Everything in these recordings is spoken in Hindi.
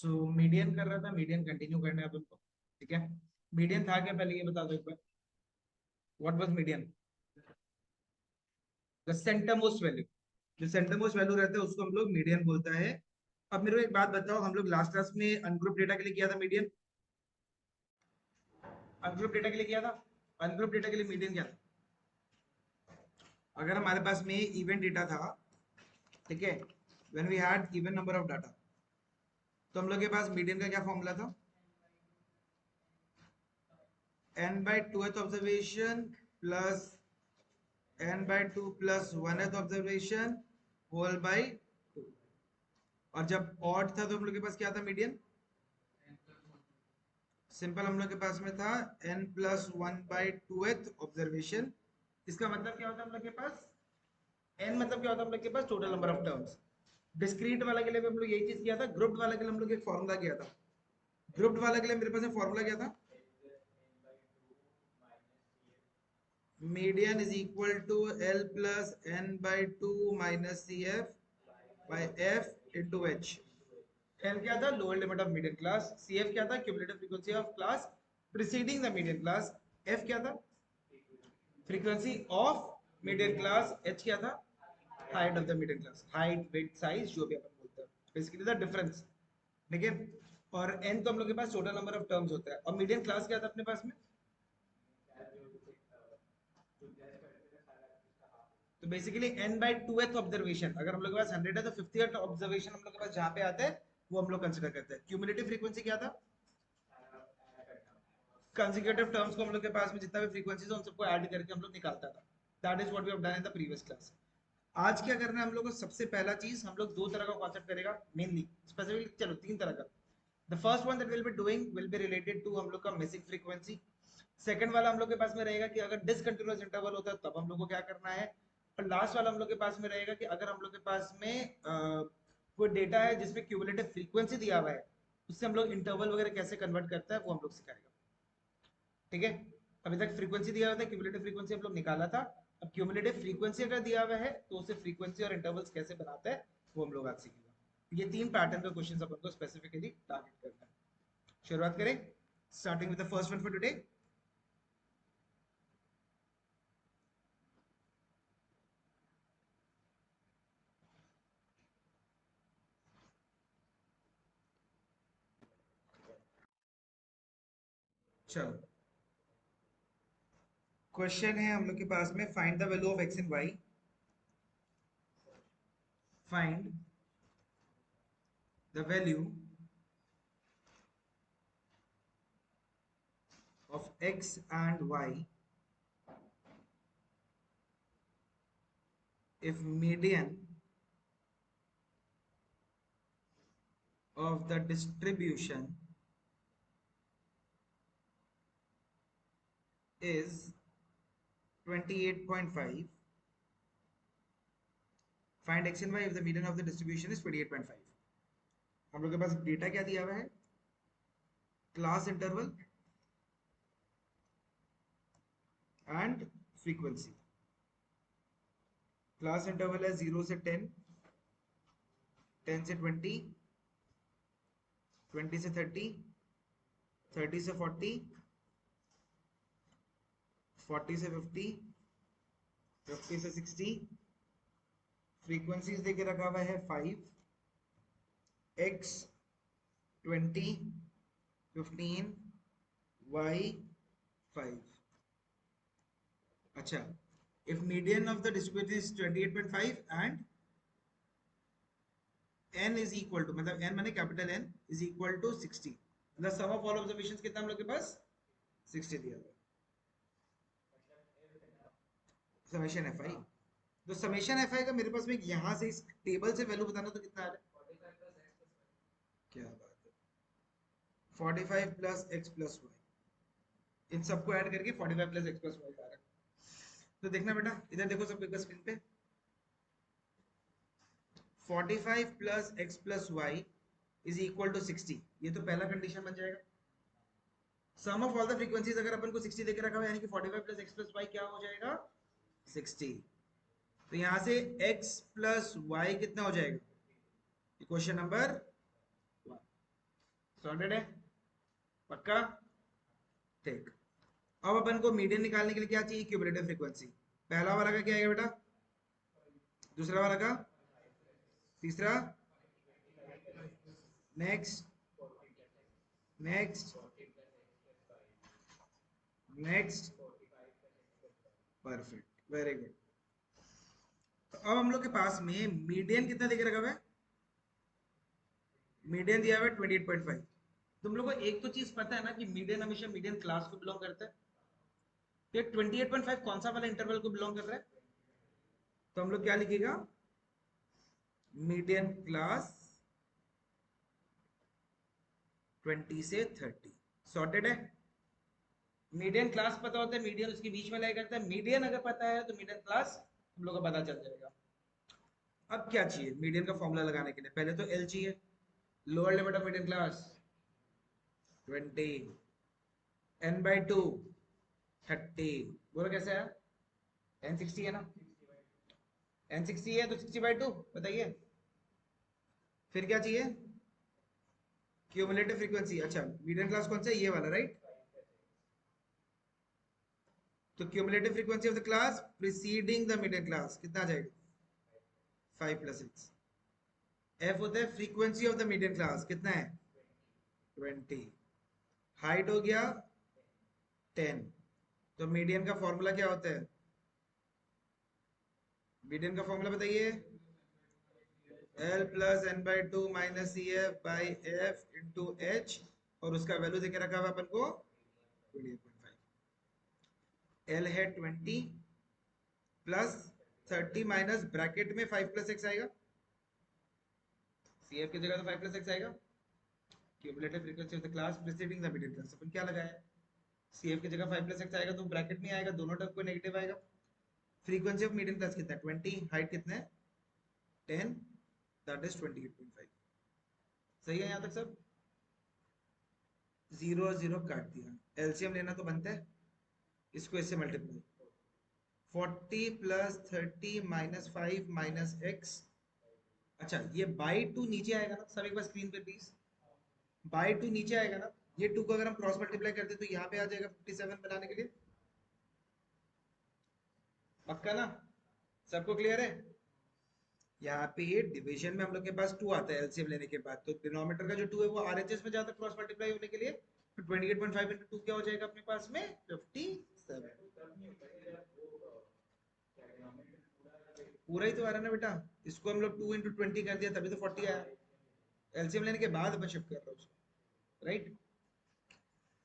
सो मीडियन कर रहा था, मीडियन कंटिन्यू करना है अपन को। ठीक है, मीडियन था क्या पहले ये बता दो एक बार। What was median? The centre most value. जो सेंटर मोस्ट वैल्यू रहता है उसको हम लोग मीडियन बोलता है। अब मेरे को एक बात बताओ, हम लोग लास्ट क्लास में अनग्रुप डेटा के लिए किया था मीडियन। अनग्रुप डेटा के लिए किया था। अनग्रुप डेटा के लिए मीडियन क्या था? अगर हमारे पास में इवेंट डेटा था, ठीक है, when we had even number of data, तो हम लोग के पास मीडियन का क्या फॉर्मूला था? n by 2th observation plus n by 2 plus 1th observation whole by 2। और जब ऑड था तो हम लोग के पास क्या था मीडियन? सिंपल, हम लोग के पास में था n plus 1 by 2th observation. इसका मतलब क्या होता है हम लोग के पास? n मतलब क्या होता है हम लोग के पास? Total number of terms. Discrete वाला के लिए भी हम लोग यही चीज किया था। ग्रुप्ड वाला के लिए हम लोग एक फॉर्मूला किया था। ग्रुप्ड वाला के लिए मेरे पास फॉर्मूला क्या था? Median is equal to l plus n by 2 minus C F by F into H. L क्या था? Lower limit of median class. C F क्या था? Cumulative frequency of class preceding the median class. F क्या था? Frequency of median class. H क्या था? Height of the median class. Height, width, size, जो भी अपन बोलते हैं, बेसिकली द डिफरेंस। ठीक है। और एन तो हम लोग के पास टोटल नंबर ऑफ टर्म्स होता है। और मीडियन क्लास क्या था अपने पास में? तो basically n by 2th observation. अगर हम लोग के पास 100 है तो 50th ऑब्जर्वेशन हम लोग के पास जहां पे आता है वो हम लोग कंसीडर करते हैं। क्यूमुलेटिव फ्रीक्वेंसी क्या था? कंसेक्यूटिव टर्म्स को हम लोग के पास में जितना भी फ्रीक्वेंसीज है उन सबको ऐड करके हम लोग निकालता था। That is what we have done in the previous class. आज क्या करना है हम लोग को? सबसे पहला चीज हम लोग दो तरह का कॉन्सेप्ट करेगा मेनली, स्पेसिफिकली चलो तीन तरह का। The first one that will be doing will be related to हम लोग का मिसिंग फ्रीक्वेंसी। सेकंड वाला हम लोग के पास में रहेगा कि अगर डिसकंटिन्यूअस इंटरवल होता है तब हम लोग को क्या करना है। और लास्ट वाला हम लोग के पास में रहेगा कि अगर हम लोग के पास में कोई डेटा है जिसमें क्यूमुलेटिव फ्रीक्वेंसी दिया हुआ है, उससे हम लोग इंटरवल वगैरह कैसे कन्वर्ट करता है वो हम लोग सिखाएगा। ठीक है। अभी तक फ्रीक्वेंसी दिया हुआ था, क्यूमुलेटिव फ्रीक्वेंसी हम लोग निकाला था। अब क्यूमुलेटिव फ्रीक्वेंसी अगर दिया हुआ है तो उसे फ्रीक्वेंसी और इंटरवल्स कैसे बनाता है वो हम लोग आज सीखेंगे। ये तीन पैटर्न का क्वेश्चन अपन को स्पेसिफिकली टारगेट करना है। शुरुआत करें, starting with the first one for today. चलो, क्वेश्चन है हम लोग के पास में, find the value of x and y. Find the value of x and y if median of the distribution is 28.5. Find x and y if the median of the distribution is 28.5. हम लोग के पास डेटा क्या दिया हुआ है? Class interval and frequency. Class interval है 0 से 10, 10 से 20, 20 से 30, 30 से 40, 40 से 50, 50 से 60। फ्रीक्वेंसीज देके रखा हुआ है 5, x 20, 15, y 5। अच्छा, if median of the distribution is 28.5 and n is equal to, मतलब n माने capital N is equal to 60, मतलब sum of all observations कितना हम लोग के पास 60 दिया हुआ है। समेशन एफ आई, तो समेशन एफ आई का मेरे पास में यहाँ से इस टेबल से वैल्यू बताना तो कितना आ रहा है? क्या बात है, 45 प्लस एक्स प्लस वाई, इन सबको ऐड करके 45 प्लस एक्स प्लस वाई आ रहा है। तो देखना बेटा, इधर देखो सब एक स्क्रीन पे, 45 plus x plus y is equal to 60। ये तो पहला कंडीशन बन जाएगा। Sum of all the frequencies अगर अपन को 60 देके रखा हुआ है, यानी कि 45 प्लस एक्स प्लस वाई क्या हो जाएगा? 60। तो यहां से x प्लस वाई कितना हो जाएगा? Question number 1। सॉर्टेड है, पक्का? ठीक। अब अपन को मीडियन निकालने के लिए क्या चाहिए? Cumulative frequency. पहला वाला का क्या आएगा बेटा? दूसरा वाला का? तीसरा? Next, next, next. Perfect, very good. तो अब हम लोग के पास में मीडियन कितना देके रखा हुआ है? मीडियन दिया हुआ है 28.5। तुम लोग को एक तो चीज पता है ना कि मीडियन हमेशा मीडियन क्लास को बिलोंग करता है। तो ये 28.5 कौन सा वाला इंटरवल को बिलोंग कर रहा है? तो हम लोग क्या लिखेगा? मीडियन क्लास 20 से 30। सॉर्टेड है। मीडियन क्लास पता होता है, मीडियन उसके बीच में लाया करता है। मीडियन अगर पता है तो मीडियन क्लास हम लोग को पता चल जाएगा। अब क्या चाहिए मीडियन का फॉर्मूला लगाने के लिए? पहले तो एल चाहिए, lower limit of median class 20, n by 2 30। बोलो कैसे है? n 60 है ना? n 60 है तो 60/2 बताइए। फिर क्या चाहिए? Cumulative frequency. अच्छा, मीडियन क्लास कौन सा है? ये वाला, राइट? तो cumulative frequency of the class preceding the median class कितना आ जाएगा? 5 + 6। एफ होता है frequency of the median class, कितना है? 20। हाइट हो गया 10। तो मीडियन का फॉर्मूला क्या होता है? मीडियन का फॉर्मूला बताइए। L + n/2 - CF/F into H, और उसका वैल्यू देके रखा हुआ अपन को 28.5। L है 20 प्लस 30 माइनस ब्रैकेट में 5 + x आएगा। CF की जगह तो 5 + x आएगा। Cumulative frequency of the class preceding the median class, अपन क्या लगाया? CF की जगह 5 + x आएगा तो ब्रैकेट में आएगा, दोनों टर्म को नेगेटिव आएगा। फ्रीक्वेंसी ऑफ मीडियन क्लास कितना है? 20। हाइट कितना है? 10, दैट इज 28.5। सही है यहाँ तक सब? 0 और 0 काट दिया। एलसीएम लेना तो बनता है, इसको इससे मल्टीप्लाई। 40 + 30 - 5 - x। अच्छा, ये बाई 2 नीचे आएगा ना सब? एक बार स्क्रीन पे प्लीज, बाई 2 नीचे आएगा ना? ये 2 को अगर हम क्रॉस मल्टीप्लाई करते तो यहाँ पे आ जाएगा 57 बनाने के लिए। पक्का ना? सबको क्लियर है? यहाँ पे डिवीजन में हम लोग के पास 2 आता है एलसीएम लेने के बाद, तो डिनोमिनेटर का जो 2 है वो आरएचएस में जाता है क्रॉस मल्टीप्लाई होने के लिए। तो 28.5 × 2 क्या हो जाएगा अपने पास में? 57। पूरा ही तो आ रहा है ना बेटा, इसको हम लोग 2 × 20 कर दिया तभी तो 40 आया। एलसीएम लेने के बाद अपन शिफ्ट कर रहा हूँ उसको, राइट?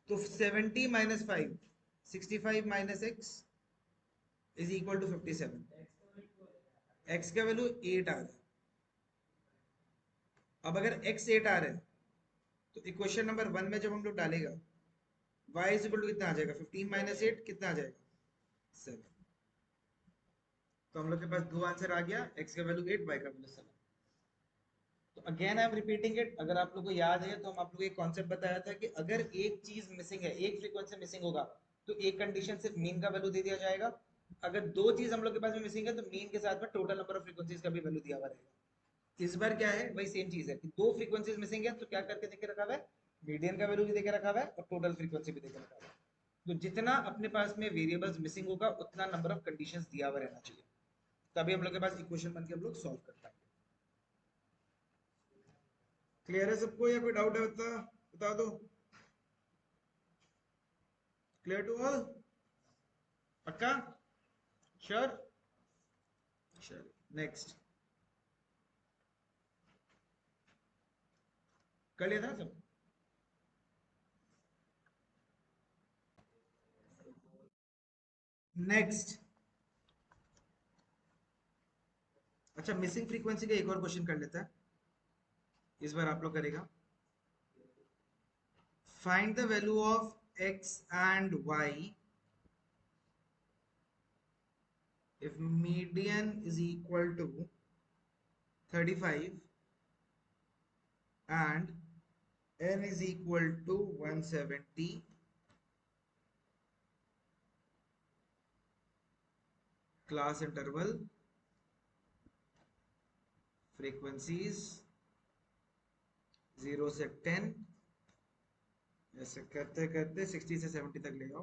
तो 70 - 5, 65 - x is equal to 57। x का वैल्यू 8 आ रहा है। अब अगर x 8 आ रहा है तो इक्वेशन नंबर 1 में जब हम लोग डालेगा y इज इक्वल टू कितना आ जाएगा? 15 - 8 कितना आ जाएगा? 7। तो हम लोग के पास दो आंसर आ गया, x का वैल्यू 8, y का वैल्यू 7। तो again I am repeating it, अगर आप लोग को याद है तो हम आप लोग को एक कॉन्सेप्ट बताया था कि अगर एक चीज मिसिंग है, एक फ्रीक्वेंसी मिसिंग होगा तो एक कंडीशन से मीन का वैल्यू दे दिया जाएगा। अगर दो चीज हम लोग के पास में मिसिंग है तो मीन के साथ में टोटल नंबर ऑफ फ्रीक्वेंसीज का भी वैल्यू दिया हुआ रहेगा। इस बार क्या है, वही सेम चीज है कि दो फ्रीक्वेंसीज मिसिंग है तो क्या करके देके रखा हुआ है? मीडियन का वैल्यू भी देके रखा हुआ है और टोटल फ्रीक्वेंसी भी देके रखा हुआ है। तो जितना अपने पास में वेरिएबल्स मिसिंग होगा उतना नंबर ऑफ कंडीशंस दिया हुआ रहना चाहिए, तभी हम लोग के पास इक्वेशन बन के हम लोग सॉल्व कर पाएंगे। क्लियर है सबको या कोई डाउट है? बता दो। Clear to all? पक्का? श्योर? श्योर। नेक्स्ट कर लिया था ना सब? नेक्स्ट। अच्छा, मिसिंग फ्रीक्वेंसी का एक और क्वेश्चन कर लेता है, इस बार आप लोग करेगा। Find the value of x and y if median is equal to 35 and n is equal to 170, class interval, frequencies 0 से 10, ऐसे करते करते 60 से 70 तक ले आओ।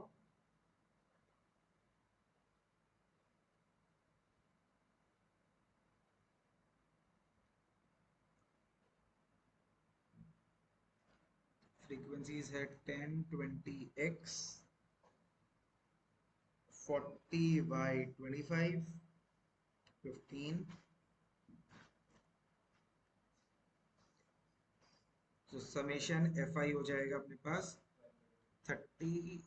फ्रीक्वेंसीज है 10 20x 40/25 15। तो समेशन एफ आई हो जाएगा अपने पास 30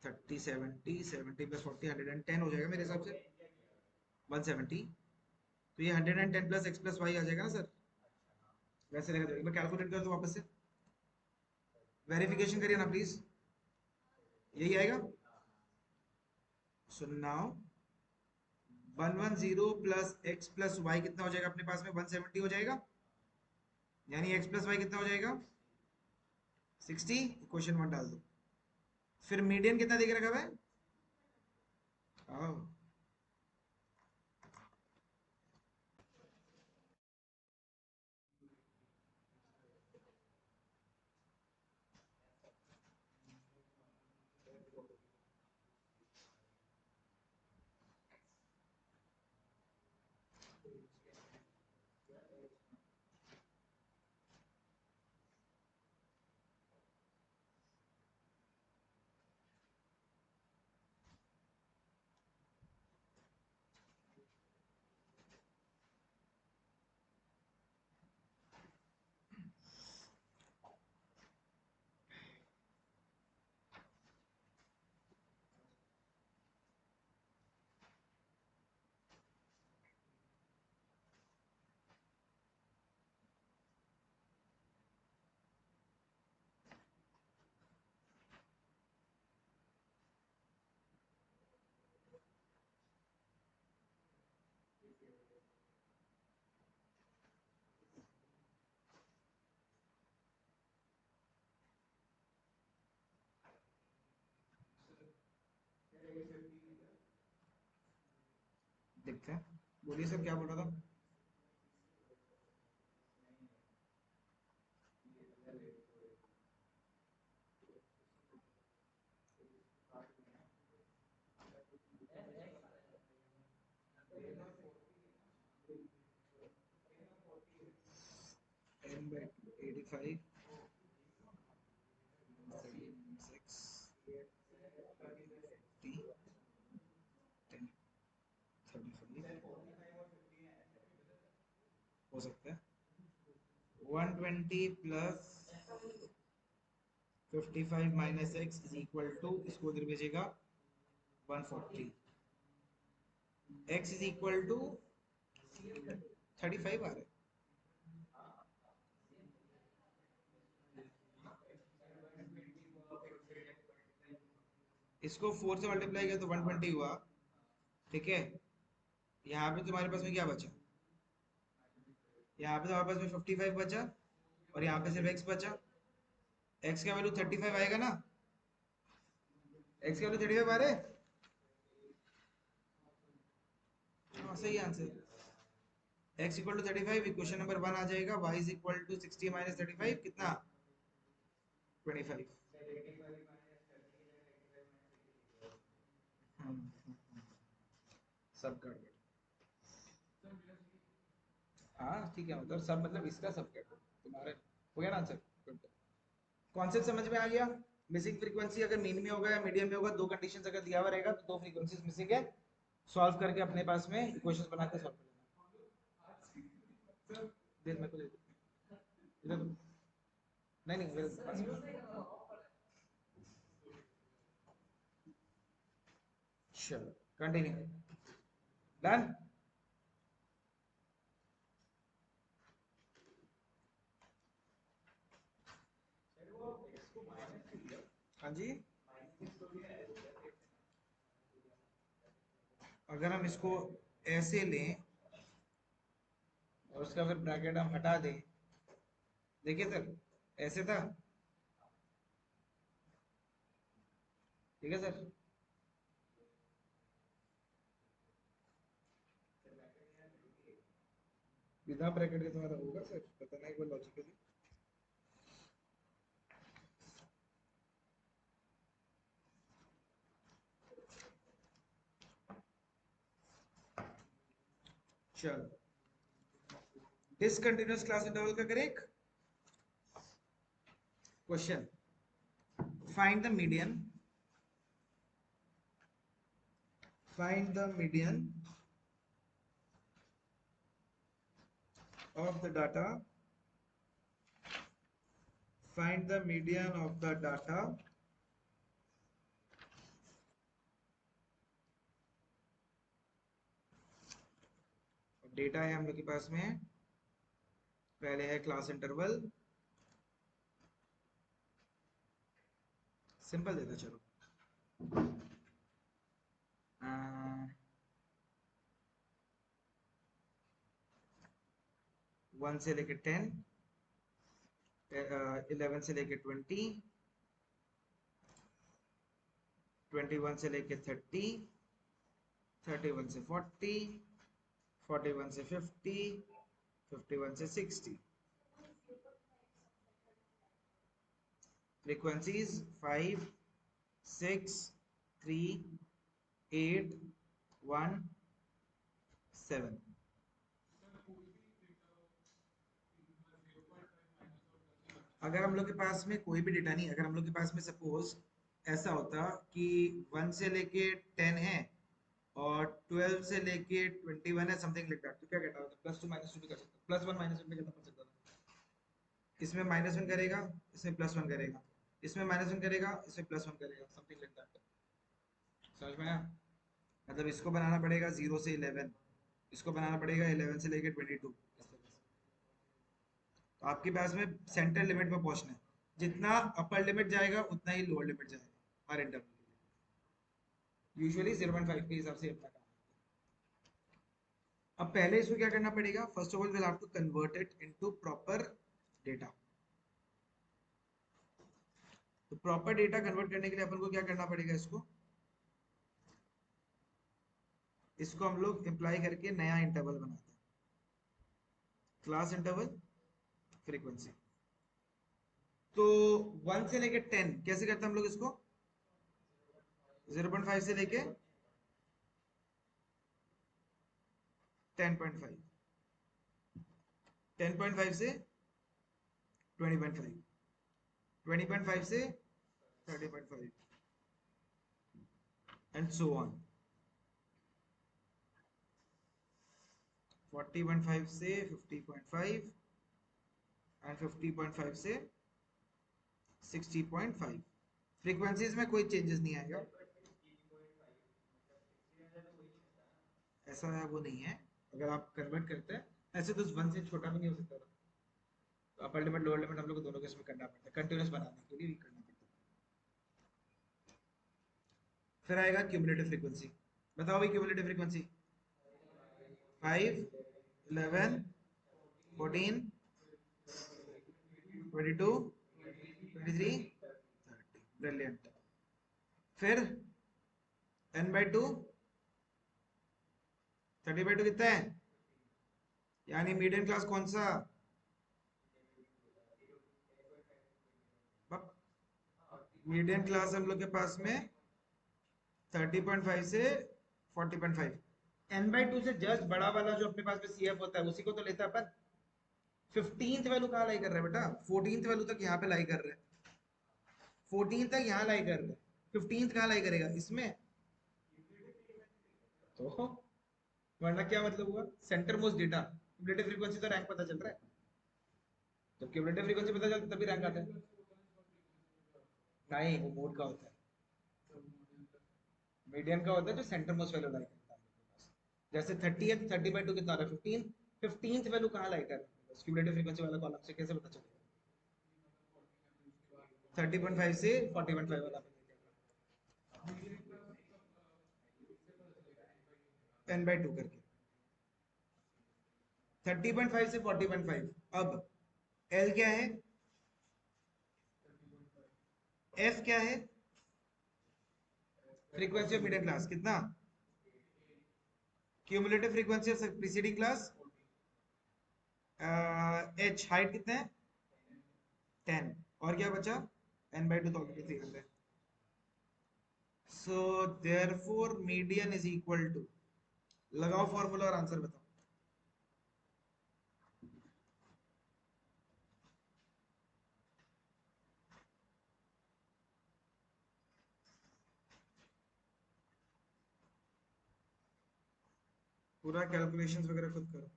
30 70 70 प्लस 40 110 हो जाएगा मेरे हिसाब से 170। तो ये 110 प्लस एक्स प्लस वाई आ जाएगा ना सर। वैसे रहेगा तो एक बार कैलकुलेट कर दो वापस से, वेरिफिकेशन करिए ना प्लीज। यही आएगा। So now 110 plus x plus y कितना हो जाएगा अपने पास में 170 हो जाएगा। यानी एक्स प्लस वाई कितना हो जाएगा 60। क्वेश्चन 1 डाल दो। फिर मीडियन कितना देके रखा हुआ है। आओ। देखते हैं, बोलिए सर क्या बोल रहा था। 10/85 6 50 10 35 हो सकता है। 120 plus 55 minus x is equal to, इसको उधर भेजेगा 140। एक्स इज इक्वल टू 35 आ रहा है। इसको 4 से मल्टीप्लाई किया तो 120 हुआ। ठीक है, यहाँ पे तुम्हारे पास में क्या बचा, यहाँ पे तुम्हारे पास में 55 बचा और यहाँ पे सिर्फ x बचा। x का वैल्यू 35 आएगा ना, x का वैल्यू 35 आ रहा है। हाँ सही answer. x equal to 35, equation number 1 आ जाएगा। y is equal to 60 minus 35 कितना 25। सब गड़बड़। हाँ ठीक है, मतलब सब मतलब इसका सब गड़बड़ तुम्हारे हो गया ना आंसर। कॉन्सेप्ट समझ में आ गया। मिसिंग फ्रीक्वेंसी अगर मीन में होगा या मीडियम में होगा, दो कंडीशंस अगर दिया हुआ रहेगा तो दो फ्रीक्वेंसीज मिसिंग है, सॉल्व करके अपने पास में इक्वेशंस बना के सॉल्व कर लेना। दे मेरे को दे इधर दो। नहीं नहीं मेरे पास में। चलो कंटिन्यू। डन। हाँ जी, अगर हम इसको ऐसे लें और उसका फिर ब्रैकेट हम हटा दें, देखिए सर ऐसे था। ठीक है सर, बिना ब्रैकेट के तुम्हारा होगा सर, पता नहीं कोई लॉजिकली। चलो डिसकंटिन्यूअस क्लास इंटरवल का करें question. Find the median, find the median of the data, find the median of the data data है हम लोग के पास में। पहले है क्लास इंटरवल, सिंपल देता चलो 1 से लेके 10, 11 से लेके 20, 21 से लेके 30, 31 से 40, 41 से 50, 51 से 60। फ्रीक्वेंसीज 5, 6, 3, 8, 1, 7। अगर हम लोग के पास में कोई भी डेटा नहीं, अगर हम लोग के पास में सपोज ऐसा होता कि 1 से लेके 10 है और 12 से लेके 21 है, समथिंग लाइक दैट, तो क्या कहता होता? +2 -2 भी कर सकता, +1 -1 भी करना पड़ सकता था। इसमें -1 करेगा, इसमें +1 करेगा, इसमें -1 करेगा, इसमें +1 करेगा, समथिंग लाइक दैट। समझ में आया? मतलब इसको बनाना पड़ेगा 0 से 11, इसको बनाना पड़ेगा 11 से लेके 22। तो आपके पास में सेंटर लिमिट पे पहुंचना है, जितना अपर लिमिट जाएगा उतना ही लोअर लिमिट जाएगा हर इंटरवल के लिए। यूजुअली 0.5 के हिसाब से अपना काम। अब पहले इसको क्या करना पड़ेगा? First of all will have to convert it into proper data. तो प्रॉपर डेटा कन्वर्ट करने के लिए अपन को क्या करना पड़ेगा? इसको हम लोग इम्प्लाई करके नया इंटरवल बनाते हैं, क्लास इंटरवल फ्रीक्वेंसी। तो 1 से लेके 10 कैसे करते हैं हम लोग इसको? 0.5 से लेके 10.5, 10.5 से 20.5, 20.5 से 30.5 एंड सो ऑन। 40.5 से 50.5 एंड 50.5 से 60.5। फ्रीक्वेंसीज में कोई चेंजेस नहीं आएगा, ऐसा है वो नहीं है। अगर आप कन्वर्ट करते हैं ऐसे तो 1 से छोटा भी नहीं हो सकता था, तो अपर लिमिट लोअर लिमिट हम लोग को दोनों के इसमें करना पड़ता है, कंटिन्यूस बनाने के लिए भी करना पड़ता है। फिर आएगा क्यूमुलेटिव फ्रीक्वेंसी। बताओ भाई क्यूमुलेटिव फ्रीक्वेंसी। 5, 11, 14, 22, 23, 30। ब्रिलियंट। फिर n/2, 30/2 कितना है? यानी मीडियन क्लास कौन सा? मीडियन क्लास हम लोग के पास में 30.5 से 40.5। n/2 से जस्ट बड़ा वाला जो अपने पास में CF होता है उसी को तो लेता है अपन। 15th वैल्यू कहाँ लाई कर रहा है बेटा? 14th वैल्यू तक यहाँ पे लाई कर रहे हैं, 14 तक यहाँ लाई कर रहे हैं, 15th कहाँ लाई करेगा? इसमें। तो वरना क्या मतलब हुआ? Centre most data, cumulative frequency तो रैंक पता चल रहा है। जब क्यूमुलेटिव फ्रीक्वेंसी पता चलता तभी रैंक आता है। नहीं, वो मोड का होता है, मीडियन का होता है जो सेंटर मोस्ट वैल्यू लाई करता है। जैसे 30 है तो 30/2 कितना आ रहा है? 15। 15th वैल्यू कहाँ लाई कर रहा है? क्यूमुलेटिव फ्रीक्वेंसी वाला कॉलम से कैसे पता चलेगा? 30.5 से 40.5 वाला n/2 करके 30.5 से 40.5। अब L क्या है? F क्या है? फ्रीक्वेंसी ऑफ मीडियन क्लास कितना? Cumulative frequency of preceding class. H height कितना है? 10। और क्या बचा? n/2 तो ऑलरेडी 300 है। So therefore median is equal to, लगाओ फॉर्मूला और आंसर बताओ। पूरा कैलकुलेशंस वगैरह खुद करो।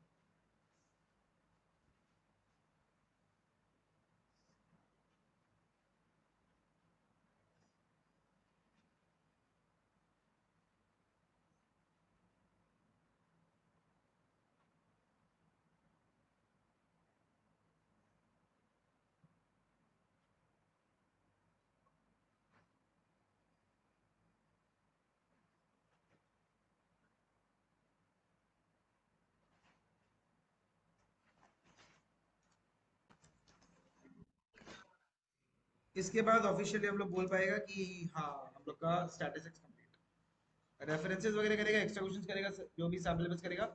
इसके बाद ऑफिशियली हम लोग बोल पाएगा कि हाँ हम लोग का स्टैटिस्टिक्स कंप्लीट। रेफरेंसेस वगैरह करेगा, एक्स्ट्रा क्वेश्चंस करेगा, जो भी सैम्पल करेगा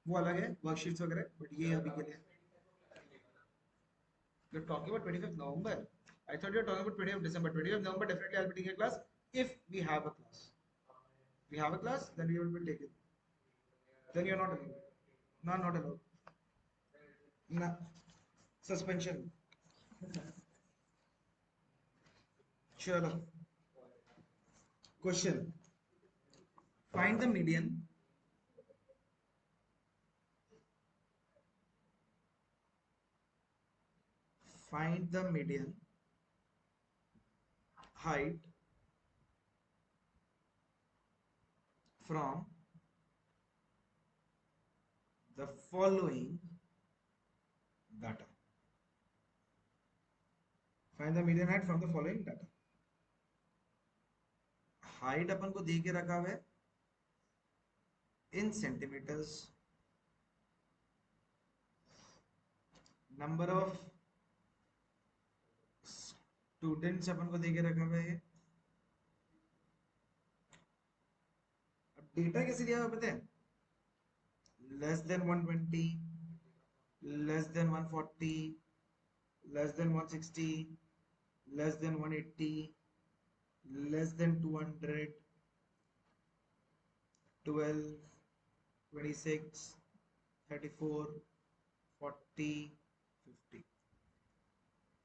वो अलग है, वर्कशीट्स वगैरह, बट ये अभी के लिए। You're talking about 25th November. I thought you were talking about 20th December. 20th November definitely I'll be taking a class if we have a class. If we have a class, then we will take it. Then you're not allowed. No, not allowed. No. Suspension. Chalo. Question. Find the median. Find the median height from the following data. Find the median height from the following data. Height अपन को दे के रखा हुआ है in centimeters. Number of students अपन को दे के रखा हुआ है। अब डेटा कैसे दिया हुआ पता है? Less than 120, less than 140, less than 160, less than 180, less than 200, 12, 26, 34, 40, 50।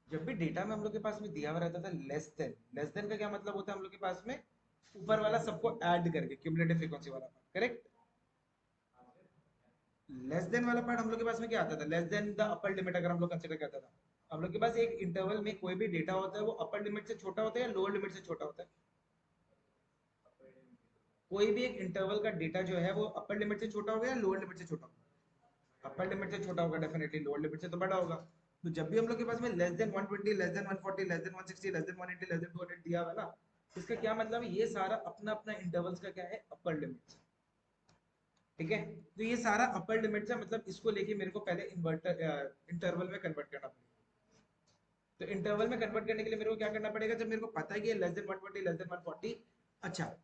जब भी डेटा में हम लोग के पास में दिया हुआ रहता था लेस देन का क्या मतलब होता है हम लोग के पास में ऊपर वाला सबको ऐड करके क्यूमुलेटिव फ्रीक्वेंसी वाला पार्ट, करेक्ट। लेस देन वाला पार्ट हम लोग के पास में क्या आता था, less than the upper limit अगर हम लोग कंसीडर करता था, हम लोग के पास एक इंटरवल में कोई भी डेटा होता है वो अपर लिमिट से छोटा होता है या लोअर लिमिट से छोटा होता है। कोई भी एक इंटरवल का डेटा जो है वो अपर लिमिट से छोटा होगा या लोअर लिमिट से छोटा होगा। अपर लिमिट से छोटा होगा डेफिनेटली, लोअर लिमिट से तो बड़ा होगा। तो जब भी हम लोग के पास में less than 120, less than 140, less than 160, less than 180, less than 200 दिया हुआ ना, इसका क्या मतलब है, ये सारा अपना अपना इंटरवल्स का क्या है, अपर लिमिट। ठीक है, तो ये सारा अपर लिमिट है, मतलब इसको लेके मेरे को पहले इन्वर्टर इंटरवल में कन्वर्ट करना पड़ेगा। तो इंटरवल में कन्वर्ट करने के लिए मेरे को क्या करना पड़ेगा, जब मेरे को पता है कि लेस देन 120, लेस देन 140, अच्छा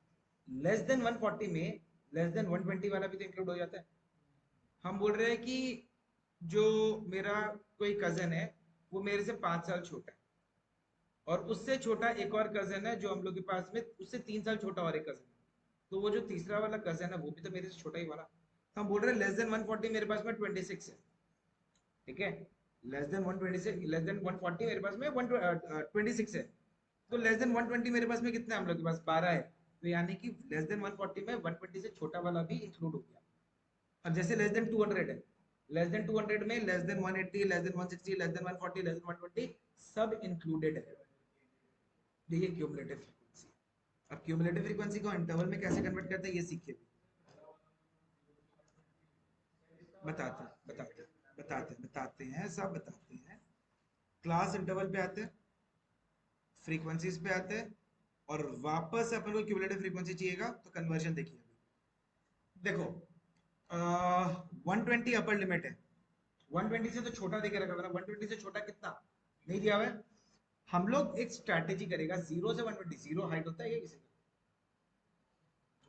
लेस देन 140 में लेस देन 120 वाला भी तो इंक्लूड हो जाता है। हम बोल रहे हैं कि जो मेरा कोई कजन है वो मेरे से 5 साल छोटा है, और उससे छोटा एक और कजन है जो हम लोग के पास में उससे 3 साल छोटा और एक कजन है, तो वो जो तीसरा वाला कजन है वो भी तो मेरे से छोटा ही वाला। तो हम बोल रहे हैं लेस देन 140 मेरे पास में 26 है, ठीक है। लेस देन 126, लेस देन 140 मेरे पास में 126 है। तो लेस देन 120 मेरे पास में कितना है, हम लोग के पास 12 है। तो यानी कि लेस देन 140 में 120 से छोटा वाला भी इंक्लूड हो गया। अब जैसे लेस देन 200 है, लेस देन 200 में less than 180, less than 160, less than 140, less than 120 सब इंक्लूडेड है। ये क्यूमुलेटिव फ्रीक्वेंसी। अब क्यूमुलेटिव फ्रीक्वेंसी को इंटरवल में कैसे कन्वर्ट करते हैं ये सीखिए। बताते हैं सब बताते हैं। क्लास इंटरवल पे आते हैं, फ्रीक्वेंसीज पे आते हैं, और वापस अपन को क्यूमुलेटिव फ्रीक्वेंसी चाहिएगा तो कन्वर्जन देखिए। देखो 120 अपर लिमिट है, 120 से तो छोटा देके रखा था, 120 से छोटा कितना नहीं दिया हुआ है। हम लोग एक स्ट्रैटेजी करेगा, 0 से 120, जीरो हाइट होता है क्या किसी का,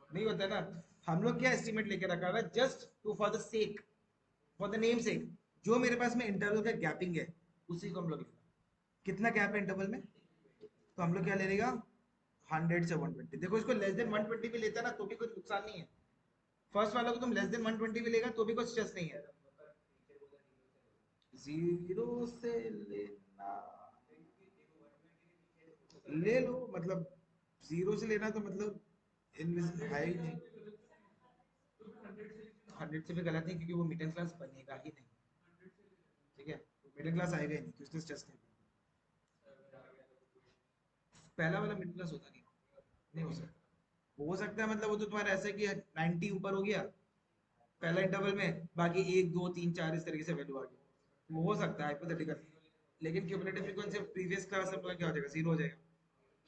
नहीं होता है ना। हम लोग क्या एस्टिमेट लेके रखा हुआ है, just to for the sake, for the name sake, जो मेरे पास में इंटरवल का गैपिंग है उसी को हम लोग लेगा। कितना गैप है इंटरवल में, तो हम लोग क्या ले लेगा 100 से 120। देखो इसको लेस देन 120 भी लेता है ना तो भी कोई नुकसान नहीं है। फर्स्ट वाला को तुम लेस देन 120 भी लेगा तो भी कोई स्ट्रेस नहीं है। जीरो से लेना ले लो, मतलब जीरो से लेना तो मतलब इनविजिबल है ही नहीं। 100 से भी गलत नहीं, क्योंकि वो मिडिल क्लास बनेगा ही नहीं। ठीक है, मिडिल क्लास आएगा ही नहीं, तो इसलिए स्ट्रेस नहीं। पहला वाला मिडिल क्लास होता नहीं हो सकता। हो सकता है मतलब वो तो तुम्हारा ऐसा है कि 90 ऊपर हो गया पहला इंटरवल में, बाकी 1 2 3 4 इस तरीके से वैल्यू आ गई, वो हो सकता है हाइपोथेटिकल। लेकिन क्यूमुलेटिव फ्रीक्वेंसी प्रीवियस क्लास में क्या हो जाएगा, जीरो हो जाएगा।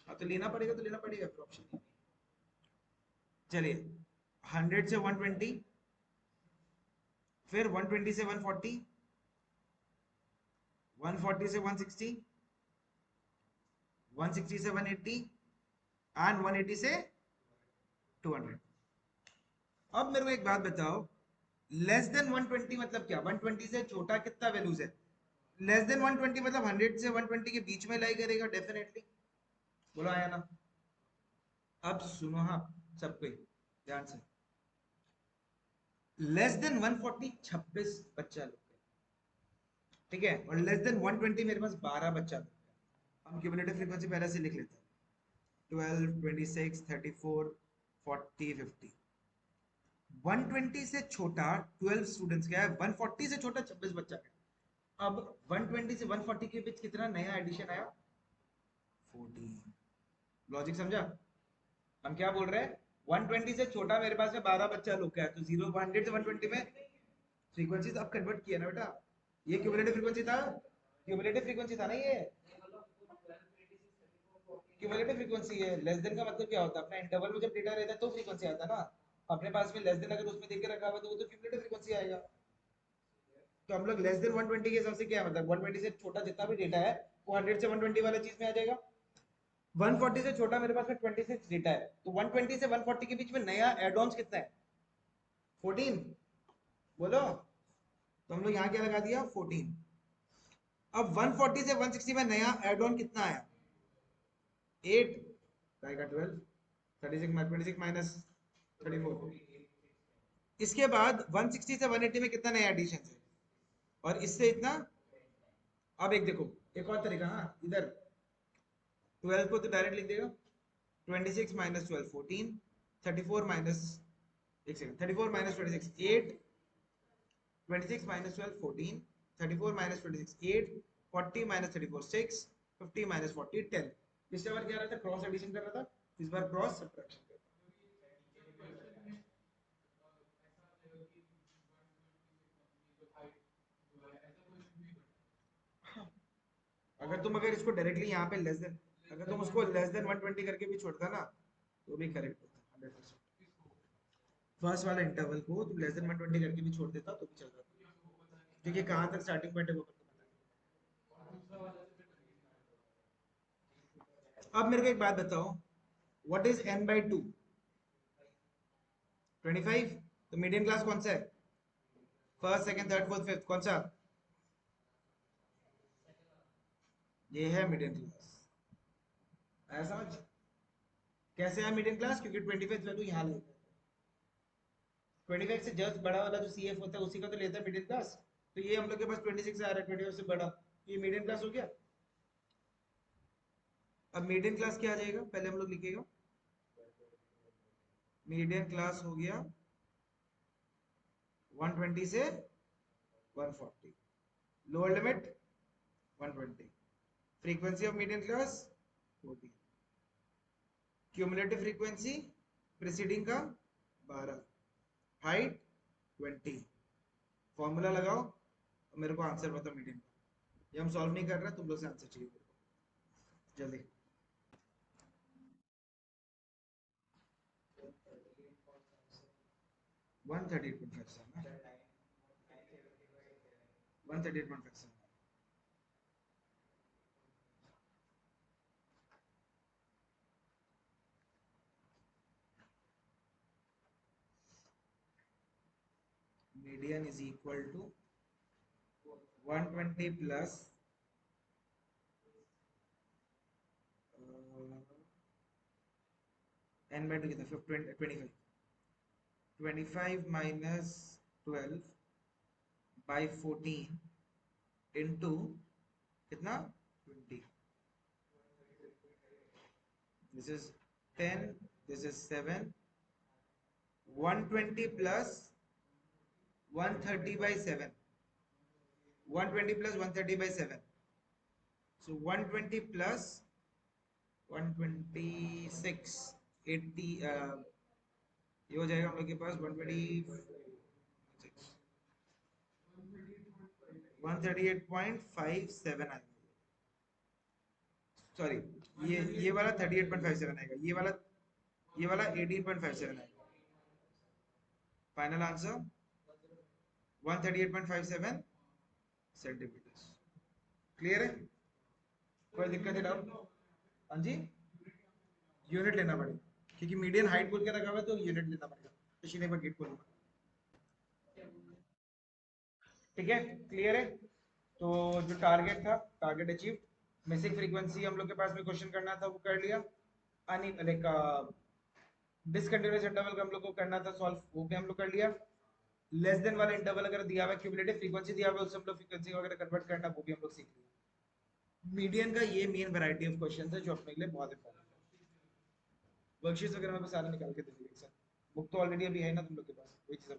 हाँ तो लेना पड़ेगा, तो लेना पड़ेगा, फिर ऑप्शन नहीं। चलिए 100 से 120, फिर 120 से 140, 140 से 160, 160 से 180 एंड 180 से 200। अब मेरे को एक बात बताओ, लेस देन 120 मतलब क्या? 120 से छोटा कितना वैल्यूज है? लेस देन 120 मतलब 100 से 120 के बीच में लाई करेगा डेफिनेटली। बोलो आया ना? अब सुनो हाँ, सब कोई ध्यान से। लेस देन 140 26 बच्चा लोग है, ठीक है, और लेस देन 120 मेरे पास 12 बच्चा लोग है। हम क्यूमुलेटिव फ्रीक्वेंसी पहले से लिख लेते हैं, 12 26 34 40 50। 120 से छोटा 12 स्टूडेंट्स क्या है, 140 से छोटा 26 बच्चा है। अब 120 से 140 के बीच कितना नया एडिशन आया? 14। लॉजिक समझा? हम क्या बोल रहे हैं, 120 से छोटा मेरे पास में 12 बच्चा लोग का है, तो 0 100 से 120 में फ्रीक्वेंसीज अब कन्वर्ट किया ना बेटा। ये क्यूमुलेटिव फ्रीक्वेंसी था, क्यूमुलेटिव फ्रीक्वेंसी था ना ये। क्यूमुलेटिव फ्रीक्वेंसी है। लेस देन का मतलब क्या होता है, अपना इंटरवल में जब डेटा रहता है तो फ्रीक्वेंसी आता है ना। अपने पास में लेस देन अगर उसमें देख के रखा हुआ तो वो तो क्यूमुलेटिव फ्रीक्वेंसी आएगा। तो हम लोग लेस देन 120 के हिसाब से क्या मतलब 120 से छोटा जितना भी डेटा है वो 100 से 120 वाला चीज में आ जाएगा। 140 से छोटा मेरे पास में 26 डेटा है, तो 120 से 140 के बीच में नया एड ऑन्स कितना है? 14। बोलो, तो हम लोग यहाँ क्या लगा दिया, 14। अब 140 से 160 में नया एड ऑन कितना आया? 8 का 12, 36 26 माइनस 34। इसके बाद 160 से 180 में कितना नया एडिशन है, और इससे इतना। अब एक देखो, एक और तरीका, हाँ इधर 12 को तो डायरेक्ट लिख देगा, 26 माइनस 12 14, 34 माइनस, एक second, 34 minus 26 8, 26 minus 12 14, 34 minus 26 8, 40 minus 34 6, 50 minus 40 10। पिछले बार क्या रहा था, क्रॉस एडिशन कर रहा था, इस बार क्रॉस सब्ट्रैक्शन कर रहा है। अगर तुम अगर इसको डायरेक्टली यहाँ पे लेस देन, अगर तुम उसको लेस देन 120 करके भी छोड़ता ना तो भी करेक्ट होता 100%। फर्स्ट वाला इंटरवल को तुम लेस देन 120 करके भी छोड़ देता तो भी चल जाता, क्योंकि कहाँ तक स्टार्टिंग पॉइंट है वो पता है। अब मेरे को एक बात बताओ, व्हाट इज n by 2? 25। तो मीडियम क्लास कौन सा है? First second third fourth fifth, कौन सा? ये है मिडिल क्लास। आया समझ? कैसे है मिडिल क्लास? क्योंकि 25 वैल्यू यहाँ लेता है। 25 से जस्ट बड़ा वाला जो CF होता है उसी का तो लेता है मिडिल क्लास। तो ये हम लोग के पास 26 आ रहा है, 25 से बड़ा, ये मिडिल क्लास हो गया। अब मिडिल क्लास क्या आ जाएगा, पहले हम लोग लिखेगा, मीडियन क्लास हो गया 120 से 140, lower limit 120, frequency of median class 40, cumulative frequency preceding का 12, हाइट 20। फॉर्मूला लगाओ और मेरे को आंसर बताओ मीडियन का। ये हम सॉल्व नहीं कर रहे, तुम लोग से आंसर चाहिए मेरे को जल्दी। 138.57 ना, 138.57। Median is equal to 120 plus n by 2 कितना 25, 25 माइनस 12 बाई 14 इंटू कितना 20, this is 10, this is 7, 120 plus 130 by 7, 120 plus 130 by 7, so 120 plus 126 80, ये हो जाएगा हम लोग के पास 126 138.57 आएगा। सॉरी, ये वाला 38.57 आएगा, ये वाला 18.57 आएगा। Final answer 138.57 centimetre. क्लियर है? कोई दिक्कत है, डाउट? हाँ जी, यूनिट लेना पड़ेगा क्योंकि मीडियन हाइट बोल के रखा हुआ है, तो यूनिट लेना पड़ेगा। तो सीधे पर गेट खोलूंगा। ठीक है, क्लियर है? तो जो टारगेट था, टारगेट अचीव। मिसिंग फ्रीक्वेंसी हम लोग के पास में क्वेश्चन करना था, वो कर लिया। लाइक डिसकंटिन्यूअस इंटरवल का हम लोग को करना था सॉल्व, वो भी हम लोग कर लिया। लेस देन वाला इंटरवल अगर दिया हुआ है, क्यूमुलेटिव फ्रीक्वेंसी दिया हुआ है, उससे हम लोग फ्रीक्वेंसी वगैरह कन्वर्ट करना, वो भी हम लोग सीख लिया। मीडियन का ये मेन वैरायटी ऑफ क्वेश्चंस है जो अपने के लिए बहुत इंपॉर्टेंट है। वर्कशीट्स वगैरह में सारा निकाल के दे देंगे सर। बुक तो ऑलरेडी अभी है ना तुम लोग के पास, वही चीज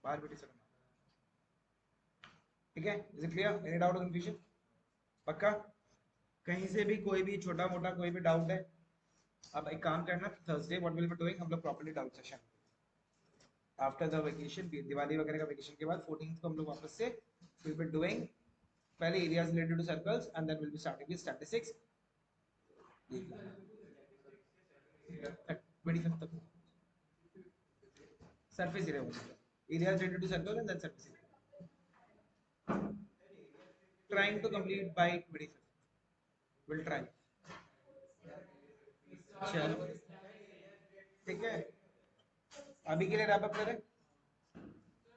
बाहर बैठी सर। ठीक है, is it clear? Any doubt और कंफ्यूजन? पक्का? कहीं से भी कोई भी छोटा मोटा कोई भी डाउट है? अब एक काम करना, Thursday what will be doing, हम लोग properly doubt session after the vacation, Diwali वगैरह का वेकेशन के बाद 14th को हम लोग वापस से विल बी डूइंग पहले areas related to circles and then will be starting with statistics 25th तक। सरफेस एरिया होगा, areas related to circle and then surface area, trying to complete by 25th, will try। चलो ठीक है, अभी के लिए रैप अप करें।